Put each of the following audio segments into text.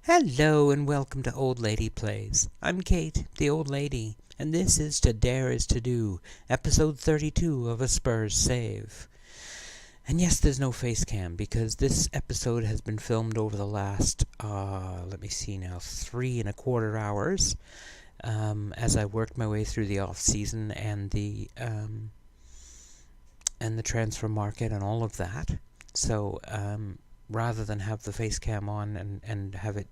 Hello and welcome to Old Lady Plays. I'm Kate, the old lady, and this is To Dare Is To Do, episode 32 of A Spurs Save. And yes, there's no face cam because this episode has been filmed over the last, 3.25 hours, as I worked my way through the off-season and the transfer market and all of that. So, rather than have the face cam on and have it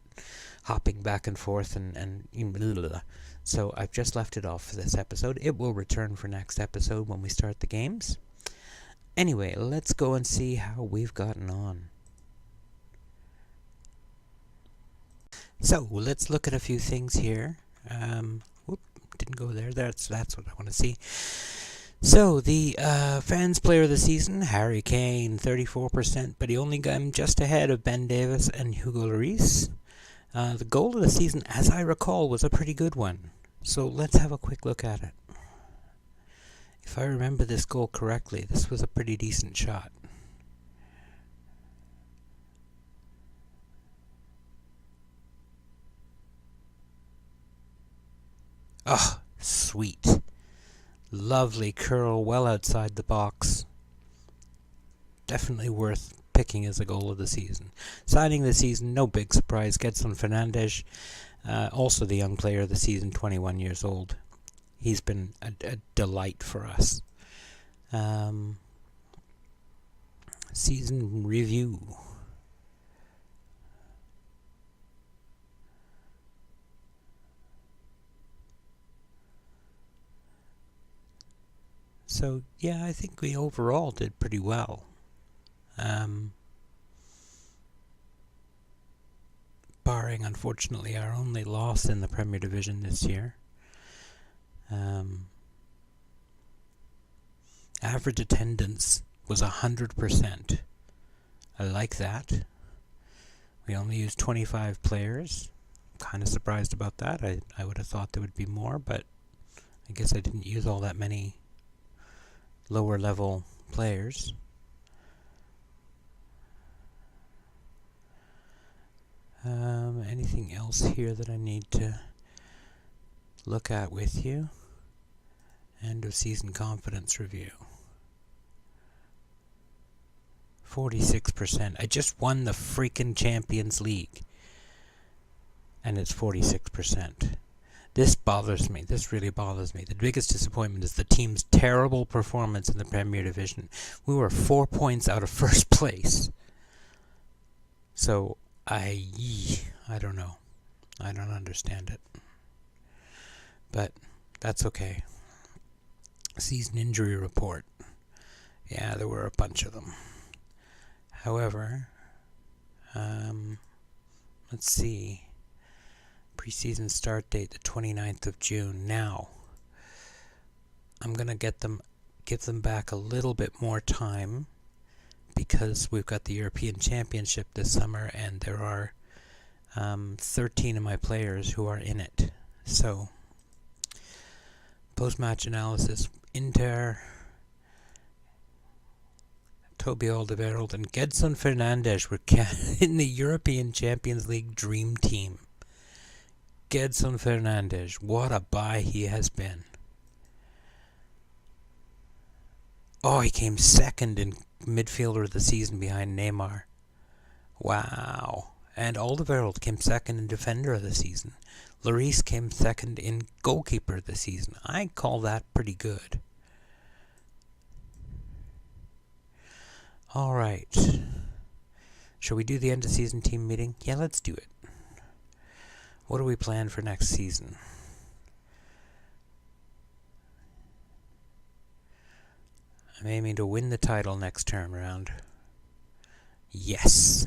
hopping back and forth and blah, blah, blah. So I've just left it off for this episode. It will return for next episode when we start the games. Anyway, let's go and see how we've gotten on. So let's look at a few things here. Didn't go there. That's what I want to see. So, the fans player of the season, Harry Kane, 34%, but he only got him just ahead of Ben Davis and Hugo Lloris. The goal of the season, as I recall, was a pretty good one. So, let's have a quick look at it. If I remember this goal correctly, this was a pretty decent shot. Oh, sweet. Lovely curl, well outside the box. Definitely worth picking as a goal of the season. Signing of the season, no big surprise, Gedson Fernandes. Also the young player of the season, 21 years old. He's been a delight for us. Season review. So, yeah, I think we overall did pretty well. Barring, unfortunately, our only loss in the Premier Division this year. Average attendance was 100%. I like that. We only used 25 players. Kind of surprised about that. I would have thought there would be more, but I guess I didn't use all that many lower level players. Anything else here that I need to look at with you? End of season confidence review. 46%. I just won the freaking Champions League. And it's 46%. This bothers me. This really bothers me. The biggest disappointment is the team's terrible performance in the Premier Division. We were 4 points out of first place. So, I don't know. I don't understand it. But that's okay. Season injury report. Yeah, there were a bunch of them. However, let's see. Preseason start date, the 29th of June. Now, I'm going to give them back a little bit more time because we've got the European Championship this summer and there are 13 of my players who are in it. So, post-match analysis, Inter, Toby Alderweireld and Gedson Fernandes were in the European Champions League Dream Team. Gedson Fernandes, what a buy he has been. Oh, he came second in midfielder of the season behind Neymar. Wow. And Alderweireld came second in defender of the season. Lloris came second in goalkeeper of the season. I call that pretty good. Alright. Shall we do the end of season team meeting? Yeah, let's do it. What do we plan for next season? I'm aiming to win the title next term round. Yes.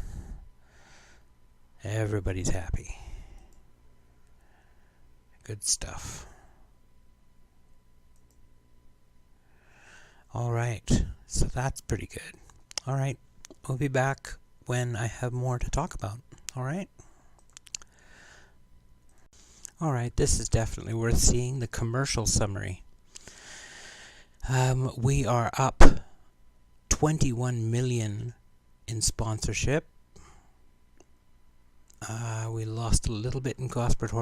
Everybody's happy. Good stuff. Alright, so that's pretty good. Alright, we'll be back when I have more to talk about. Alright? Alright, this is definitely worth seeing, the commercial summary. We are up 21 million in sponsorship. We lost a little bit in corporate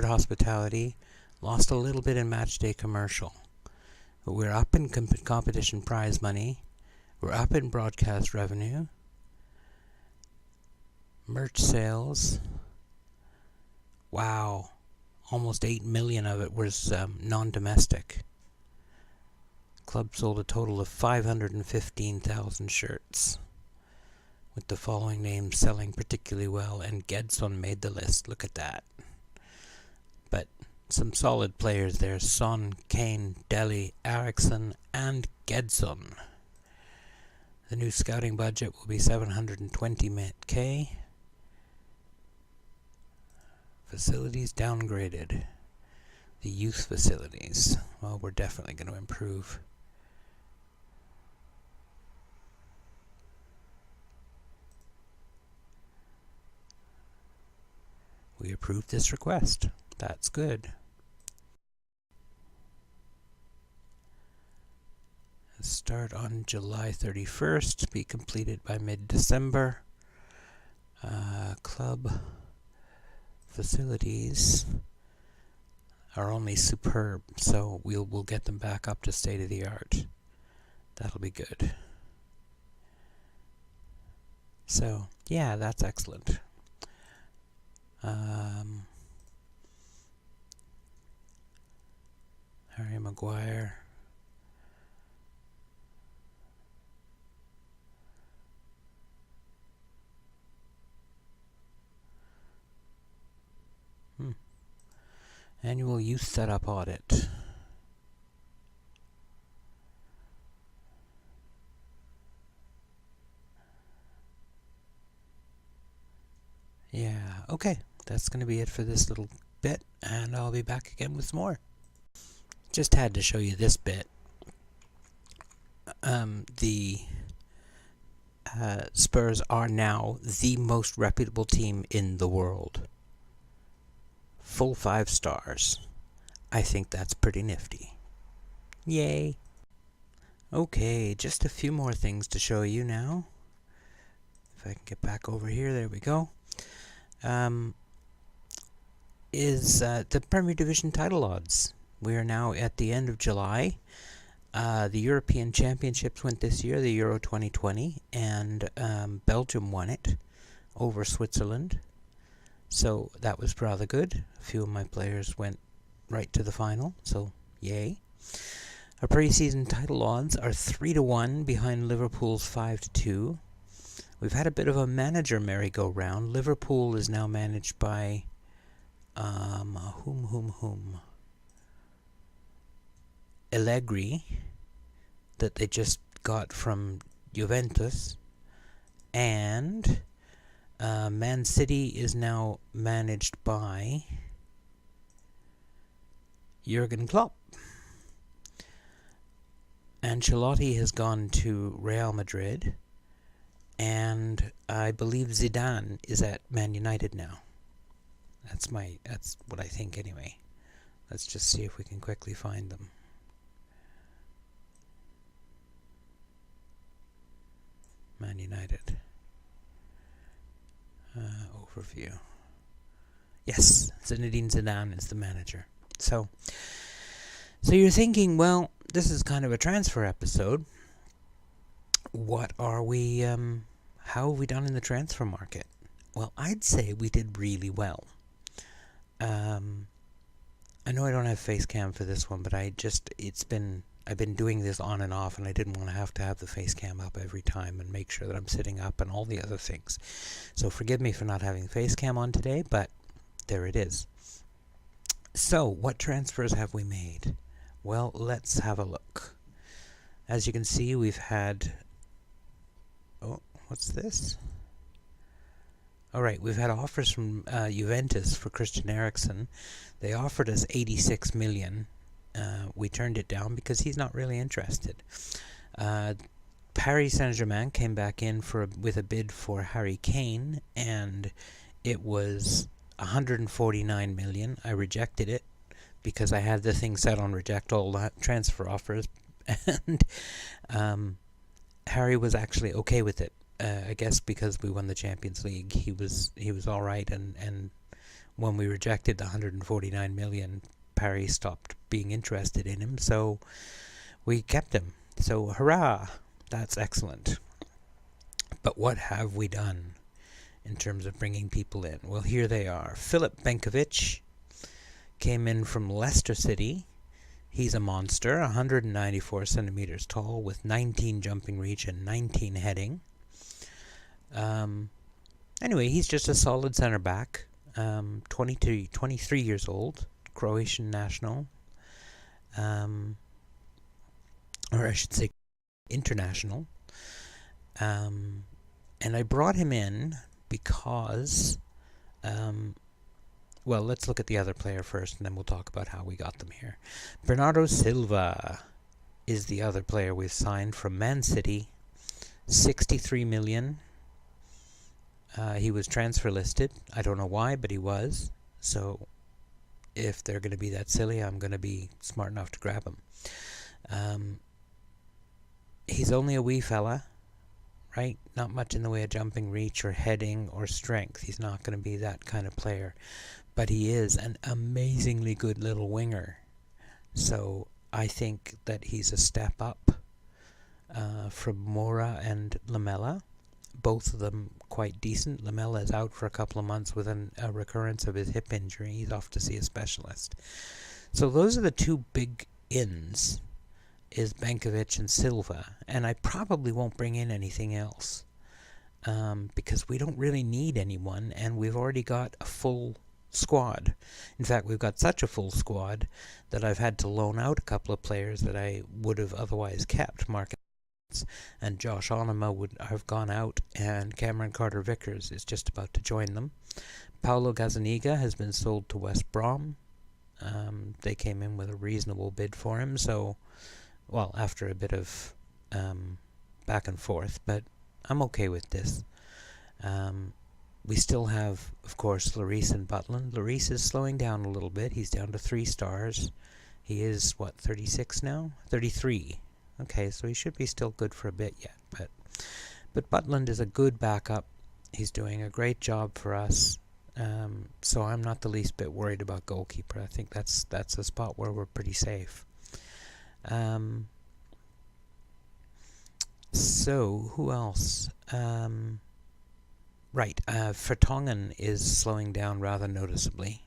hospitality, lost a little bit in matchday commercial. But we're up in competition prize money. We're up in broadcast revenue. Merch sales. Wow. Almost 8 million of it was non-domestic. Club sold a total of 515,000 shirts, with the following names selling particularly well, and Gedson made the list. Look at that. But some solid players there: Son, Kane, Deli, Eriksson, and Gedson. The new scouting budget will be 720k. Facilities downgraded. The youth facilities. Well, we're definitely going to improve. We approved this request. That's good. Start on July 31st, be completed by mid-December. Club facilities are only superb, so we'll get them back up to state of the art. That'll be good. So, yeah, that's excellent. Harry Maguire. Annual youth setup audit. Yeah, okay. That's going to be it for this little bit, and I'll be back again with some more. Just had to show you this bit. The Spurs are now the most reputable team in the world. Full 5 stars. I think that's pretty nifty. Yay! Okay, just a few more things to show you now. If I can get back over here, there we go. The Premier Division title odds. We are now at the end of July. The European Championships went this year, the Euro 2020, and Belgium won it over Switzerland. So that was rather good. A few of my players went right to the final, so yay. Our pre-season title odds are 3-1 behind Liverpool's 5-2. We've had a bit of a manager merry-go-round. Liverpool is now managed by Allegri, that they just got from Juventus, and Man City is now managed by Jurgen Klopp. Ancelotti has gone to Real Madrid, and I believe Zidane is at Man United now. That's what I think anyway. Let's just see if we can quickly find them. Man United. Overview. Yes, Zinedine Zidane is the manager. So you're thinking, well, this is kind of a transfer episode. What are we, how have we done in the transfer market? Well, I'd say we did really well. I know I don't have face cam for this one, but I've been doing this on and off, and I didn't want to have the face cam up every time and make sure that I'm sitting up and all the other things. So forgive me for not having face cam on today, but there it is. So, what transfers have we made? Well, let's have a look. As you can see, we've had... Oh, what's this? Alright, we've had offers from Juventus for Christian Eriksson. They offered us 86 million. We turned it down because he's not really interested. Paris Saint-Germain came back in with a bid for Harry Kane, and it was 149 million. I rejected it because I had the thing set on reject all transfer offers, and Harry was actually okay with it. I guess because we won the Champions League, he was all right, and when we rejected the 149 million, Paris stopped being interested in him, so we kept him. So hurrah! That's excellent. But what have we done in terms of bringing people in? Well, here they are. Filip Benkovic came in from Leicester City. He's a monster, 194 centimeters tall with 19 jumping reach and 19 heading. Anyway, he's just a solid center back. 23 years old, Croatian national. Or I should say international. And I brought him in because, well, let's look at the other player first, and then we'll talk about how we got them here. Bernardo Silva is the other player we've signed from Man City. 63 million. He was transfer listed. I don't know why, but he was. So if they're going to be that silly, I'm going to be smart enough to grab him. He's only a wee fella, right? Not much in the way of jumping reach or heading or strength. He's not going to be that kind of player. But he is an amazingly good little winger. So I think that he's a step up from Mora and Lamela. Both of them quite decent. Lamela is out for a couple of months with a recurrence of his hip injury. He's off to see a specialist. So those are the two big ins, is Benkovic and Silva. And I probably won't bring in anything else because we don't really need anyone, and we've already got a full squad. In fact, we've got such a full squad that I've had to loan out a couple of players that I would have otherwise kept. Mark and Josh Onema would have gone out, and Cameron Carter-Vickers is just about to join them. Paulo Gazzaniga has been sold to West Brom. They came in with a reasonable bid for him, so, well, after a bit of back and forth, but I'm okay with this. We still have, of course, Lloris and Butland. Lloris is slowing down a little bit. He's down to 3 stars. He is, what, 36 now? 33. Okay, so he should be still good for a bit yet. But Butland is a good backup. He's doing a great job for us. So I'm not the least bit worried about goalkeeper. I think that's a spot where we're pretty safe. So who else? Right, Vertonghen is slowing down rather noticeably.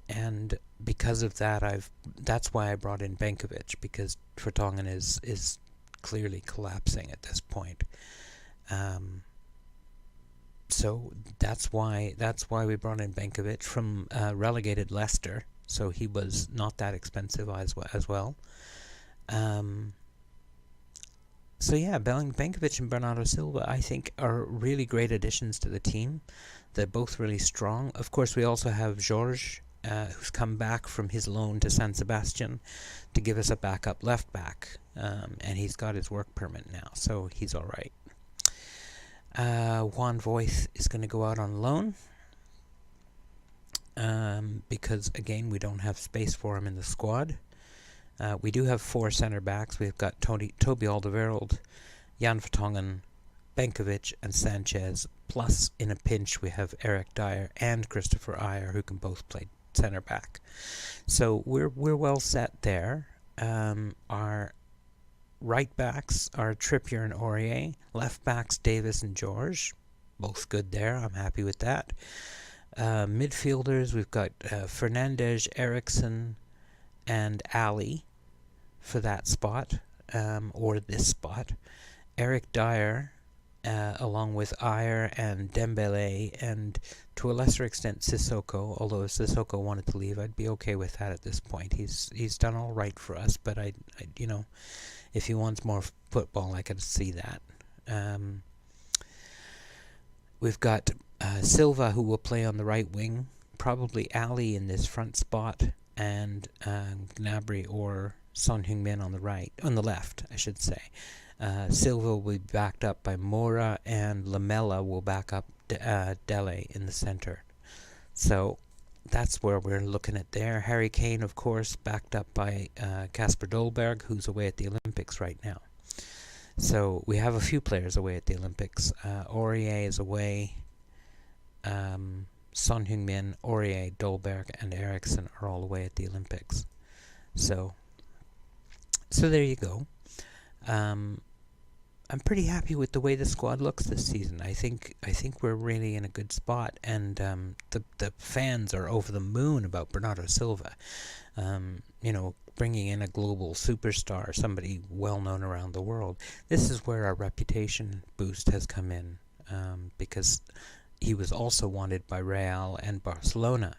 And because of that, that's why I brought in Benkovic, because Vertonghen is clearly collapsing at this point. So that's why we brought in Benkovic from relegated Leicester. So he was not that expensive as well. So yeah, Benkovic and Bernardo Silva, I think, are really great additions to the team. They're both really strong. Of course, we also have Georges, who's come back from his loan to San Sebastian to give us a backup left back, and he's got his work permit now, so he's all right. Juan Voith is going to go out on loan because, again, we don't have space for him in the squad. We do have 4 center backs. We've got Toby Alderweireld, Jan Vertonghen, Benkovic, and Sanchez. Plus, in a pinch, we have Eric Dyer and Christopher Ayer, who can both play center back. So we're well set there. Our right backs are Trippier and Aurier. Left backs, Davis and George. Both good there. I'm happy with that. Midfielders, we've got Fernandes, Eriksson, and Ali for that spot, or this spot. Eric Dyer, along with Ayer and Dembele, and to a lesser extent Sissoko, although if Sissoko wanted to leave, I'd be okay with that at this point. He's done all right for us, but I you know, if he wants more football, I can see that. We've got Silva, who will play on the right wing, probably Ali in this front spot, and Gnabry or Son Heung-min on the left, I should say. Silva will be backed up by Mora, and Lamela will back up Dele in the center. So that's where we're looking at there. Harry Kane, of course, backed up by Kasper Dolberg, who's away at the Olympics right now. So we have a few players away at the Olympics. Aurier is away. Son Heung-min, Aurier, Dolberg, and Eriksson are all away at the Olympics. So there you go. I'm pretty happy with the way the squad looks this season. I think we're really in a good spot, and the fans are over the moon about Bernardo Silva. Bringing in a global superstar, somebody well known around the world. This is where our reputation boost has come in, because he was also wanted by Real and Barcelona,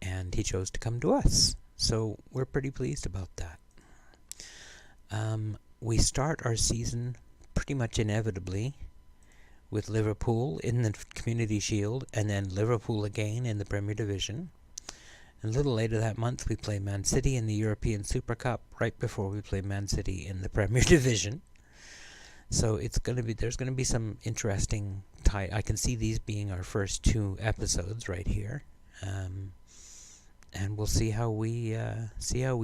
and he chose to come to us. So we're pretty pleased about that. We start our season pretty much inevitably with Liverpool in the Community Shield, and then Liverpool again in the Premier Division. And a little later that month we play Man City in the European Super Cup, right before we play Man City in the Premier Division. So there's gonna be some interesting I can see these being our first 2 episodes right here, and we'll see how we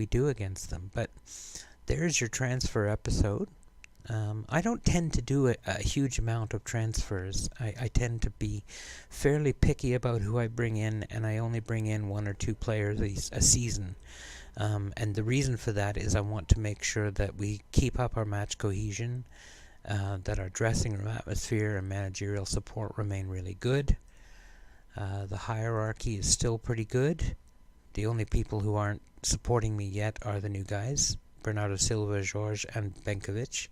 do against them. But there's your transfer episode. I don't tend to do a huge amount of transfers. I tend to be fairly picky about who I bring in, and I only bring in 1 or 2 players a season. And the reason for that is I want to make sure that we keep up our match cohesion, that our dressing room atmosphere and managerial support remain really good. The hierarchy is still pretty good. The only people who aren't supporting me yet are the new guys, Bernardo Silva, Jorge, and Benkovic.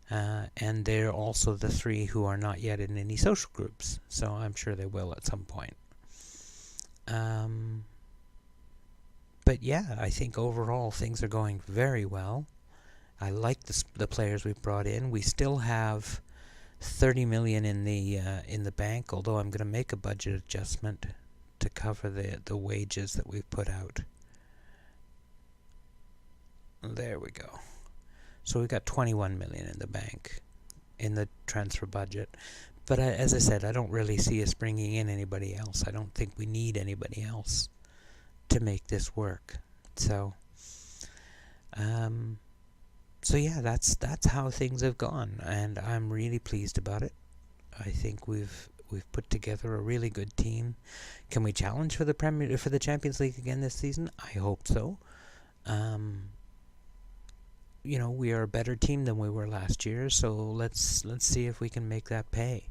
And they're also the 3 who are not yet in any social groups, so I'm sure they will at some point. But yeah, I think overall things are going very well. I like the players we've brought in. We still have 30 million in the bank, although I'm going to make a budget adjustment to cover the wages that we've put out. There we go. So we've got 21 million in the bank in the transfer budget. But as I said, I don't really see us bringing in anybody else. I don't think we need anybody else to make this work. So yeah, that's how things have gone, and I'm really pleased about it. I think we've put together a really good team. Can we challenge for the Champions League again this season? I hope so. We are a better team than we were last year, so let's see if we can make that pay.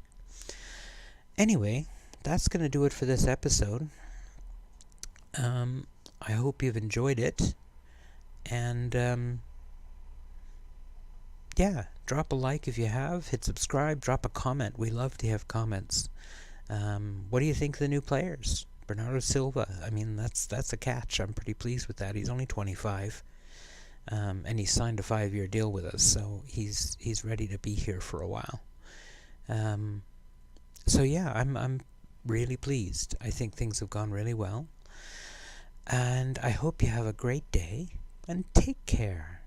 Anyway, that's going to do it for this episode. I hope you've enjoyed it, and yeah, drop a like if you have, hit subscribe, drop a comment. We love to have comments. What do you think of the new players? Bernardo Silva, I mean, that's a catch. I'm pretty pleased with that. He's only 25. And he signed a 5-year deal with us, so he's ready to be here for a while. So yeah, I'm really pleased. I think things have gone really well, and I hope you have a great day, and take care.